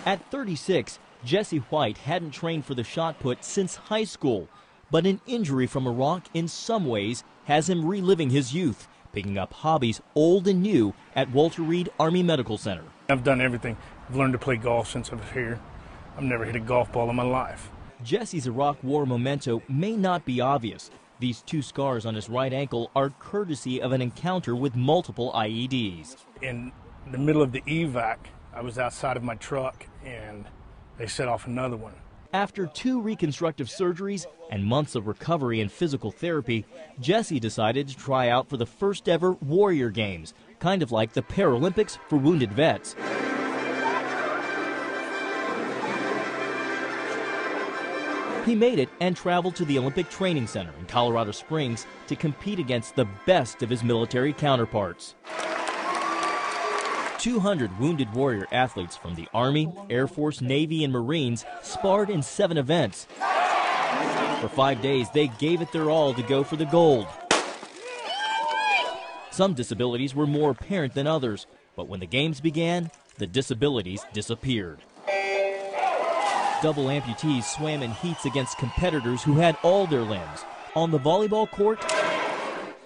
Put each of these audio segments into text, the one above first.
At 36, Jesse White hadn't trained for the shot put since high school, but an injury from Iraq in some ways has him reliving his youth, picking up hobbies old and new at Walter Reed Army Medical Center. I've done everything. I've learned to play golf since I was here. I've never hit a golf ball in my life. Jesse's Iraq War memento may not be obvious. These 2 scars on his right ankle are courtesy of an encounter with multiple IEDs. In the middle of the evac, I was outside of my truck and they set off another one. After 2 reconstructive surgeries and months of recovery and physical therapy, Jesse decided to try out for the first ever Warrior Games, kind of like the Paralympics for wounded vets. He made it and traveled to the Olympic Training Center in Colorado Springs to compete against the best of his military counterparts. 200 wounded warrior athletes from the Army, Air Force, Navy, and Marines sparred in 7 events. For 5 days, they gave it their all to go for the gold. Some disabilities were more apparent than others, but when the games began, the disabilities disappeared. Double amputees swam in heats against competitors who had all their limbs. On the volleyball court,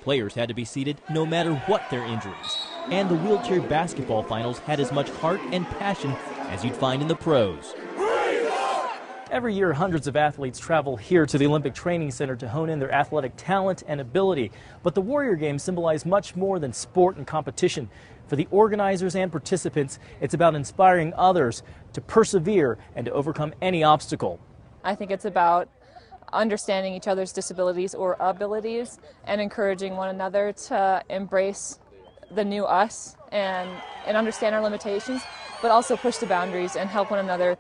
players had to be seated no matter what their injuries. And the wheelchair basketball finals had as much heart and passion as you'd find in the pros. Every year, hundreds of athletes travel here to the Olympic Training Center to hone in their athletic talent and ability. But the Warrior Games symbolize much more than sport and competition. For the organizers and participants, it's about inspiring others to persevere and to overcome any obstacle. I think it's about understanding each other's disabilities or abilities and encouraging one another to embrace the new us and understand our limitations, but also push the boundaries and help one another,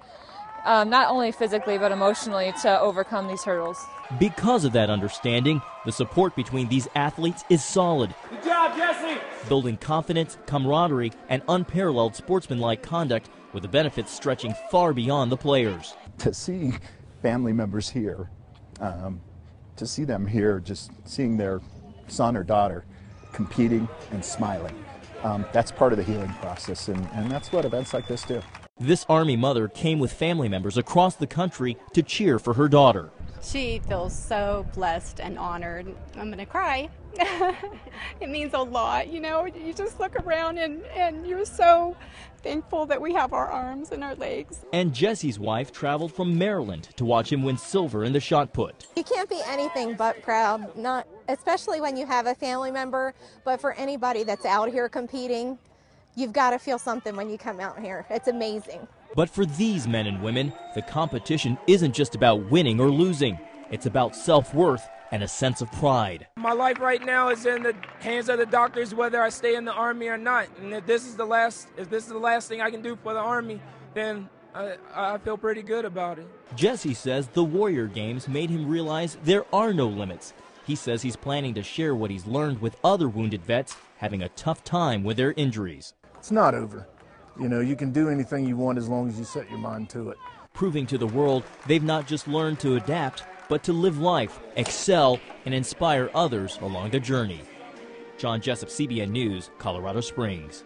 not only physically but emotionally, to overcome these hurdles. Because of that understanding, the support between these athletes is solid. Good job, Jesse! Building confidence, camaraderie, and unparalleled sportsmanlike conduct, with the benefits stretching far beyond the players. To see family members here, to see them here, just seeing their son or daughter competing and smiling, that's part of the healing process, and that's what events like this do. This Army mother came with family members across the country to cheer for her daughter. She feels so blessed and honored. I'm going to cry. It means a lot, you know. You just look around and you're so thankful that we have our arms and our legs. And Jesse's wife traveled from Maryland to watch him win silver in the shot put. You can't be anything but proud, not especially when you have a family member, but for anybody that's out here competing, you've got to feel something when you come out here. It's amazing. But for these men and women, the competition isn't just about winning or losing. It's about self-worth and a sense of pride. My life right now is in the hands of the doctors, whether I stay in the Army or not. And if this is the last thing I can do for the Army, then I feel pretty good about it. Jesse says the Warrior Games made him realize there are no limits. He says he's planning to share what he's learned with other wounded vets having a tough time with their injuries. It's not over. You know, you can do anything you want as long as you set your mind to it. Proving to the world they've not just learned to adapt, but to live life, excel, and inspire others along the journey. John Jessup, CBN News, Colorado Springs.